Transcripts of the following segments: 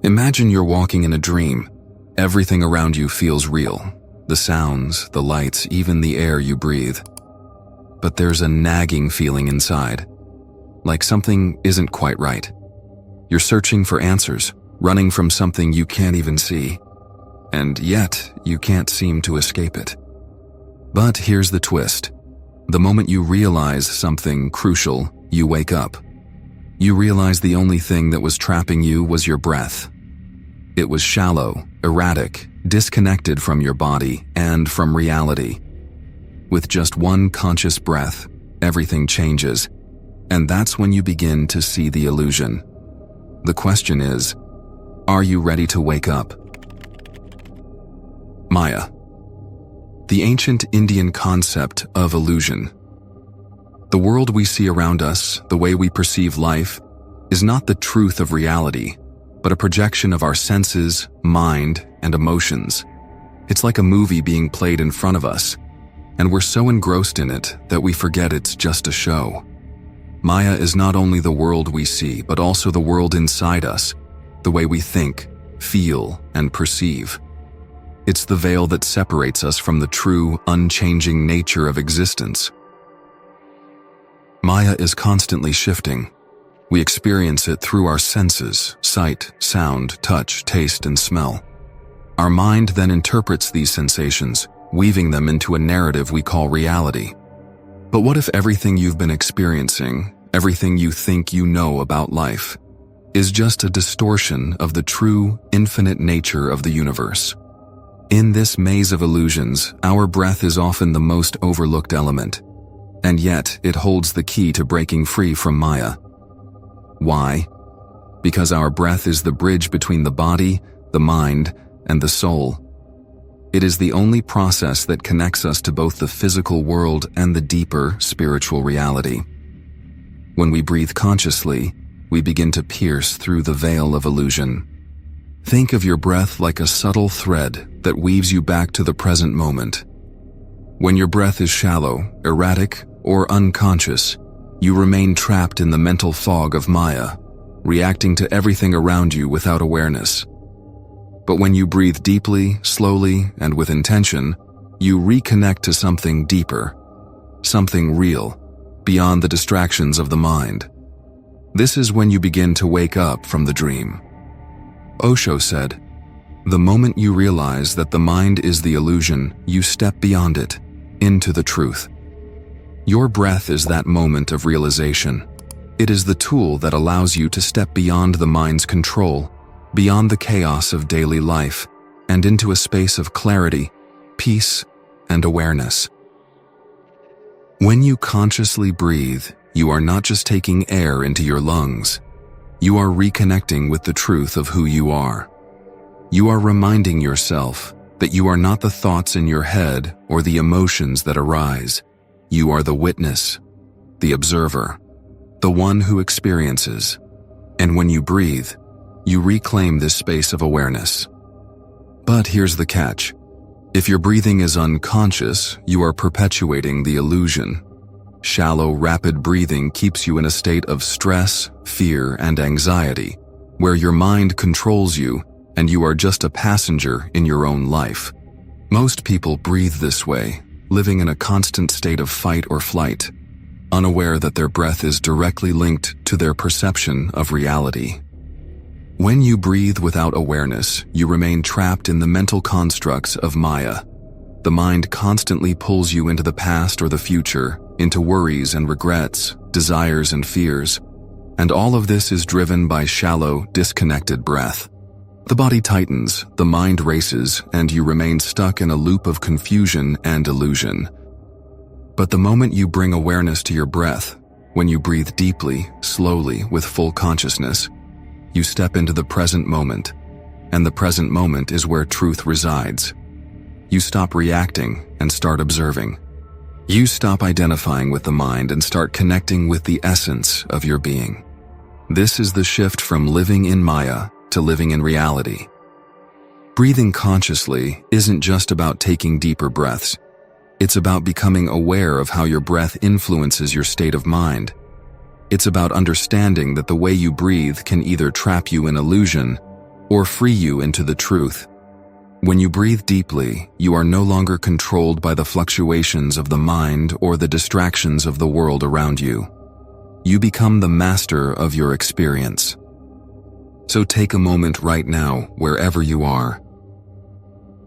Imagine you're walking in a dream. Everything around you feels real. The sounds, the lights, even the air you breathe. But there's a nagging feeling inside, like something isn't quite right. You're searching for answers, running from something you can't even see, and yet you can't seem to escape it. But here's the twist. The moment you realize something crucial, you wake up. You realize the only thing that was trapping you was your breath. It was shallow, erratic, disconnected from your body and from reality. With just one conscious breath, everything changes, and that's when you begin to see the illusion. The question is, are you ready to wake up? Maya. The ancient Indian concept of illusion. The world we see around us, the way we perceive life, is not the truth of reality, but a projection of our senses, mind, and emotions. It's like a movie being played in front of us, and we're so engrossed in it that we forget it's just a show. Maya is not only the world we see, but also the world inside us, the way we think, feel, and perceive. It's the veil that separates us from the true, unchanging nature of existence. Maya is constantly shifting. We experience it through our senses: sight, sound, touch, taste, and smell. Our mind then interprets these sensations, weaving them into a narrative we call reality. But what if everything you've been experiencing, everything you think you know about life, is just a distortion of the true, infinite nature of the universe? In this maze of illusions, our breath is often the most overlooked element, and yet it holds the key to breaking free from Maya. Why? Because our breath is the bridge between the body, the mind, and the soul. It is the only process that connects us to both the physical world and the deeper spiritual reality. When we breathe consciously, we begin to pierce through the veil of illusion. Think of your breath like a subtle thread that weaves you back to the present moment. When your breath is shallow, erratic, or unconscious, you remain trapped in the mental fog of Maya, reacting to everything around you without awareness. But when you breathe deeply, slowly, and with intention, you reconnect to something deeper, something real, beyond the distractions of the mind. This is when you begin to wake up from the dream. Osho said, "The moment you realize that the mind is the illusion, you step beyond it, into the truth." Your breath is that moment of realization. It is the tool that allows you to step beyond the mind's control, beyond the chaos of daily life, and into a space of clarity, peace, and awareness. When you consciously breathe, you are not just taking air into your lungs. You are reconnecting with the truth of who you are. You are reminding yourself that you are not the thoughts in your head or the emotions that arise. You are the witness, the observer, the one who experiences. And when you breathe, you reclaim this space of awareness. But here's the catch. If your breathing is unconscious, you are perpetuating the illusion. Shallow, rapid breathing keeps you in a state of stress, fear, and anxiety, where your mind controls you and you are just a passenger in your own life. Most people breathe this way, living in a constant state of fight or flight, unaware that their breath is directly linked to their perception of reality. When you breathe without awareness, you remain trapped in the mental constructs of Maya. The mind constantly pulls you into the past or the future, into worries and regrets, desires and fears, and all of this is driven by shallow, disconnected breath. The body tightens, the mind races, and you remain stuck in a loop of confusion and illusion. But the moment you bring awareness to your breath, when you breathe deeply, slowly, with full consciousness, you step into the present moment, and the present moment is where truth resides. You stop reacting and start observing. You stop identifying with the mind and start connecting with the essence of your being. This is the shift from living in Maya to living in reality. Breathing consciously isn't just about taking deeper breaths. It's about becoming aware of how your breath influences your state of mind. It's about understanding that the way you breathe can either trap you in illusion or free you into the truth. When you breathe deeply, you are no longer controlled by the fluctuations of the mind or the distractions of the world around you. You become the master of your experience. So take a moment right now, wherever you are.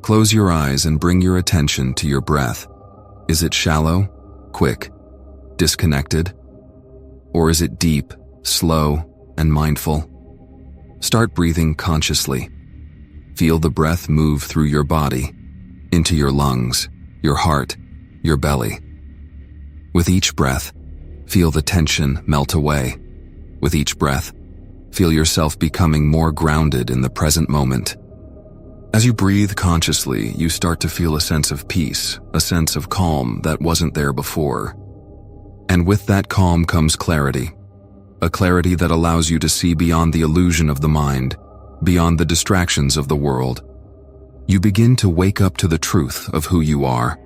Close your eyes and bring your attention to your breath. Is it shallow, quick, disconnected? Or is it deep, slow, and mindful? Start breathing consciously. Feel the breath move through your body, into your lungs, your heart, your belly. With each breath, feel the tension melt away. With each breath, feel yourself becoming more grounded in the present moment. As you breathe consciously, you start to feel a sense of peace, a sense of calm that wasn't there before. And with that calm comes clarity, a clarity that allows you to see beyond the illusion of the mind, beyond the distractions of the world. You begin to wake up to the truth of who you are,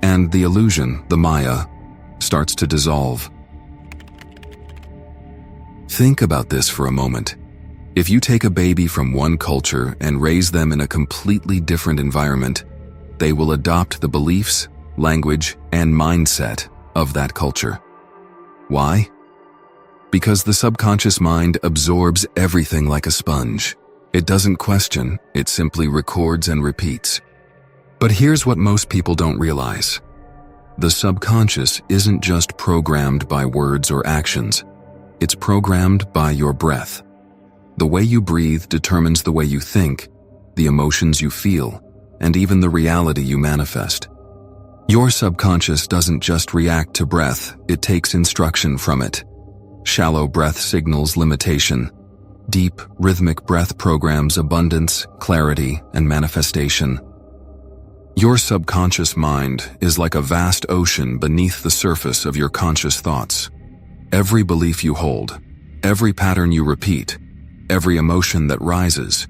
and the illusion, the Maya, starts to dissolve. Think about this for a moment. If you take a baby from one culture and raise them in a completely different environment, they will adopt the beliefs, language, and mindset of that culture. Why? Because the subconscious mind absorbs everything like a sponge. It doesn't question, it simply records and repeats. But here's what most people don't realize. The subconscious isn't just programmed by words or actions. It's programmed by your breath. The way you breathe determines the way you think, the emotions you feel, and even the reality you manifest. Your subconscious doesn't just react to breath, it takes instruction from it. Shallow breath signals limitation. Deep, rhythmic breath programs abundance, clarity, and manifestation. Your subconscious mind is like a vast ocean beneath the surface of your conscious thoughts. Every belief you hold, every pattern you repeat, every emotion that rises,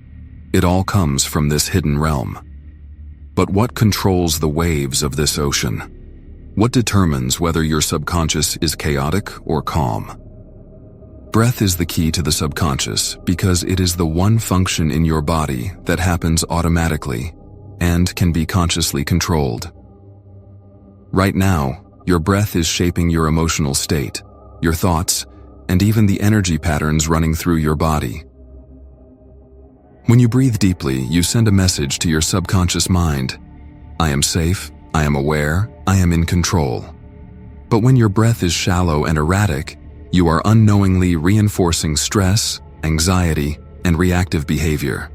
it all comes from this hidden realm. But what controls the waves of this ocean? What determines whether your subconscious is chaotic or calm? Breath is the key to the subconscious because it is the one function in your body that happens automatically and can be consciously controlled. Right now, your breath is shaping your emotional state, your thoughts, and even the energy patterns running through your body. When you breathe deeply, you send a message to your subconscious mind. I am safe, I am aware, I am in control. But when your breath is shallow and erratic, you are unknowingly reinforcing stress, anxiety, and reactive behavior.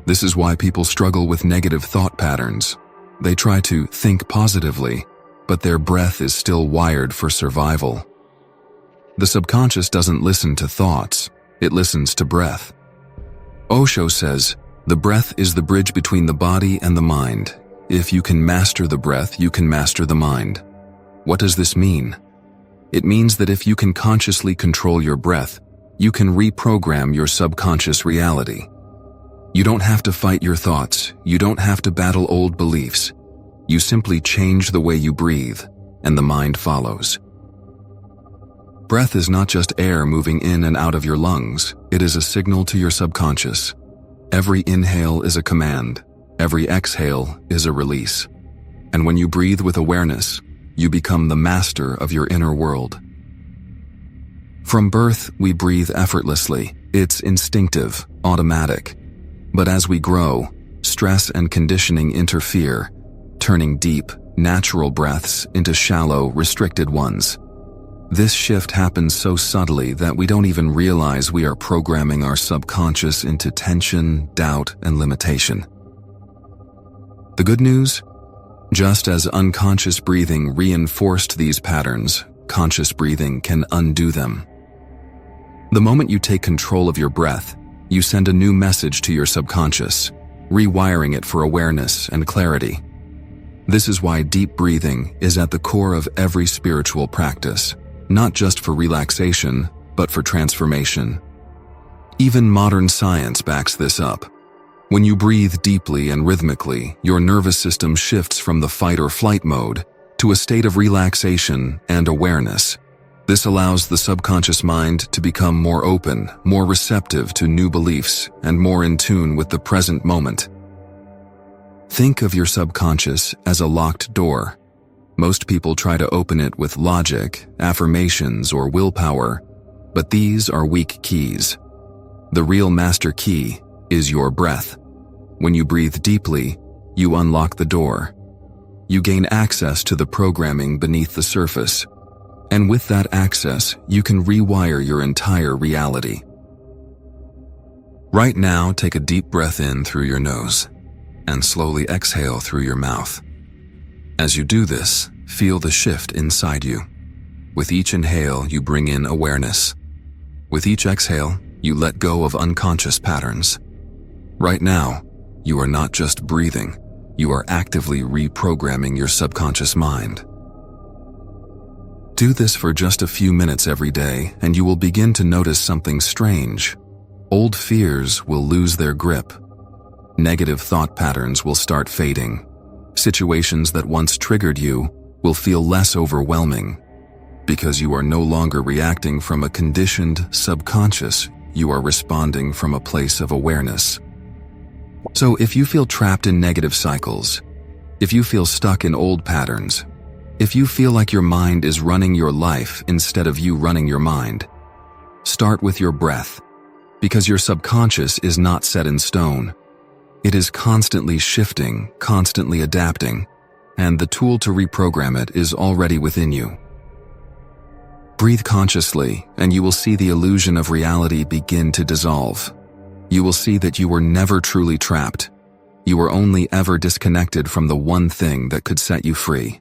This is why people struggle with negative thought patterns. They try to think positively, but their breath is still wired for survival. The subconscious doesn't listen to thoughts, it listens to breath. Osho says, the breath is the bridge between the body and the mind. If you can master the breath, you can master the mind. What does this mean? It means that if you can consciously control your breath, you can reprogram your subconscious reality. You don't have to fight your thoughts, you don't have to battle old beliefs. You simply change the way you breathe, and the mind follows. Breath is not just air moving in and out of your lungs, it is a signal to your subconscious. Every inhale is a command, every exhale is a release. And when you breathe with awareness, you become the master of your inner world. From birth, we breathe effortlessly. It's instinctive, automatic. But as we grow, stress and conditioning interfere, turning deep, natural breaths into shallow, restricted ones. This shift happens so subtly that we don't even realize we are programming our subconscious into tension, doubt, and limitation. The good news? Just as unconscious breathing reinforced these patterns, conscious breathing can undo them. The moment you take control of your breath, you send a new message to your subconscious, rewiring it for awareness and clarity. This is why deep breathing is at the core of every spiritual practice, not just for relaxation, but for transformation. Even modern science backs this up. When you breathe deeply and rhythmically, your nervous system shifts from the fight or flight mode to a state of relaxation and awareness. This allows the subconscious mind to become more open, more receptive to new beliefs, and more in tune with the present moment. Think of your subconscious as a locked door. Most people try to open it with logic, affirmations, or willpower, but these are weak keys. The real master key is your breath. When you breathe deeply, you unlock the door. You gain access to the programming beneath the surface, and with that access, you can rewire your entire reality. Right now, take a deep breath in through your nose and slowly exhale through your mouth. As you do this, feel the shift inside you. With each inhale, you bring in awareness. With each exhale, you let go of unconscious patterns. Right now, you are not just breathing, you are actively reprogramming your subconscious mind. Do this for just a few minutes every day, and you will begin to notice something strange. Old fears will lose their grip. Negative thought patterns will start fading. Situations that once triggered you will feel less overwhelming. Because you are no longer reacting from a conditioned subconscious, you are responding from a place of awareness. So if you feel trapped in negative cycles, if you feel stuck in old patterns, if you feel like your mind is running your life instead of you running your mind, start with your breath, because your subconscious is not set in stone. It is constantly shifting, constantly adapting, and the tool to reprogram it is already within you. Breathe consciously, and you will see the illusion of reality begin to dissolve. You will see that you were never truly trapped. You were only ever disconnected from the one thing that could set you free.